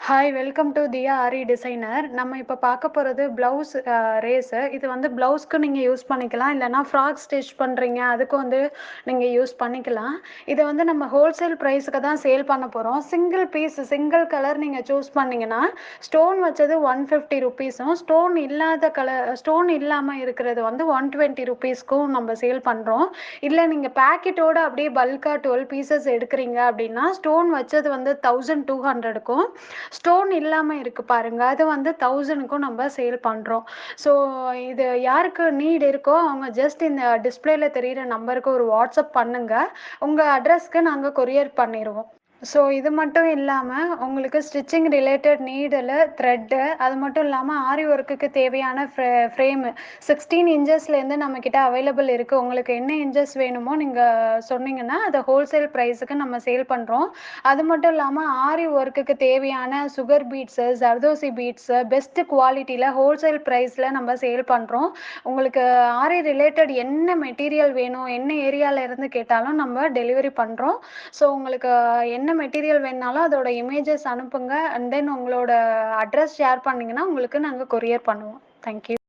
Hi welcome to Diya Aari designer. நம்ம இப்போ பார்க்க போகிறது ப்ளவுஸ் ரேஸு. இது வந்து ப்ளவுஸ்க்கு நீங்கள் யூஸ் பண்ணிக்கலாம், இல்லைனா ஃப்ராக் ஸ்டிச் பண்ணுறீங்க அதுக்கு வந்து நீங்கள் யூஸ் பண்ணிக்கலாம். இதை வந்து நம்ம ஹோல்சேல் ப்ரைஸுக்கு தான் சேல் பண்ண போகிறோம். சிங்கிள் பீஸ் சிங்கிள் கலர் நீங்கள் சூஸ் பண்ணிங்கன்னா ஸ்டோன் வச்சது 150 ருபீஸும், ஸ்டோன் இல்லாமல் இருக்கிறது வந்து 120 ருபீஸ்க்கும் நம்ம சேல் பண்ணுறோம். இல்லை நீங்கள் பேக்கெட்டோடு அப்படியே பல்காக 12 பீசஸ் எடுக்கிறீங்க அப்படின்னா ஸ்டோன் வச்சது வந்து 1200க்கும், ஸ்டோன் இல்லாமல் இருக்குது பாருங்கள், அது வந்து 1000க்கும் நம்ம சேல் பண்ணுறோம். ஸோ இது யாருக்கு நீட் இருக்கோ அவங்க ஜஸ்ட் இந்த டிஸ்பிளேல தெரிகிற நம்பருக்கு ஒரு வாட்ஸ்அப் பண்ணுங்கள், உங்கள் அட்ரஸ்க்கு நாங்கள் கொரியர் பண்ணிடுவோம். ஸோ இது மட்டும் இல்லாமல் உங்களுக்கு ஸ்டிச்சிங் ரிலேட்டட் நீடில் த்ரெட்டு, அது மட்டும் இல்லாமல் ஆரி ஒர்க்குக்கு தேவையான ஃப்ரேமு 16 இன்ச்சஸ்லேருந்து நம்மக்கிட்ட அவைலபிள் இருக்குது. உங்களுக்கு என்ன இன்ச்சஸ் வேணுமோ நீங்கள் சொன்னீங்கன்னா அதை ஹோல்சேல் ப்ரைஸுக்கு நம்ம சேல் பண்ணுறோம். அது மட்டும் இல்லாமல் ஆரி ஒர்க்குக்கு தேவையான sugar beads, zardozi beads best குவாலிட்டியில் ஹோல்சேல் ப்ரைஸில் நம்ம சேல் பண்ணுறோம். உங்களுக்கு ஆரி ரிலேட்டட் என்ன மெட்டீரியல் வேணும், என்ன ஏரியாவில் இருந்து கேட்டாலும் நம்ம டெலிவரி பண்ணுறோம். ஸோ உங்களுக்கு என்ன மெட்டீரியல் வேணுனாலும் அதோட இமேஜஸ் அனுப்புங்க, அண்ட் தென் உங்களோட அட்ரஸ் ஷேர் பண்ணிங்கன்னா உங்களுக்கு நாங்கள் கொரியர் பண்ணுவோம். தேங்க்யூ.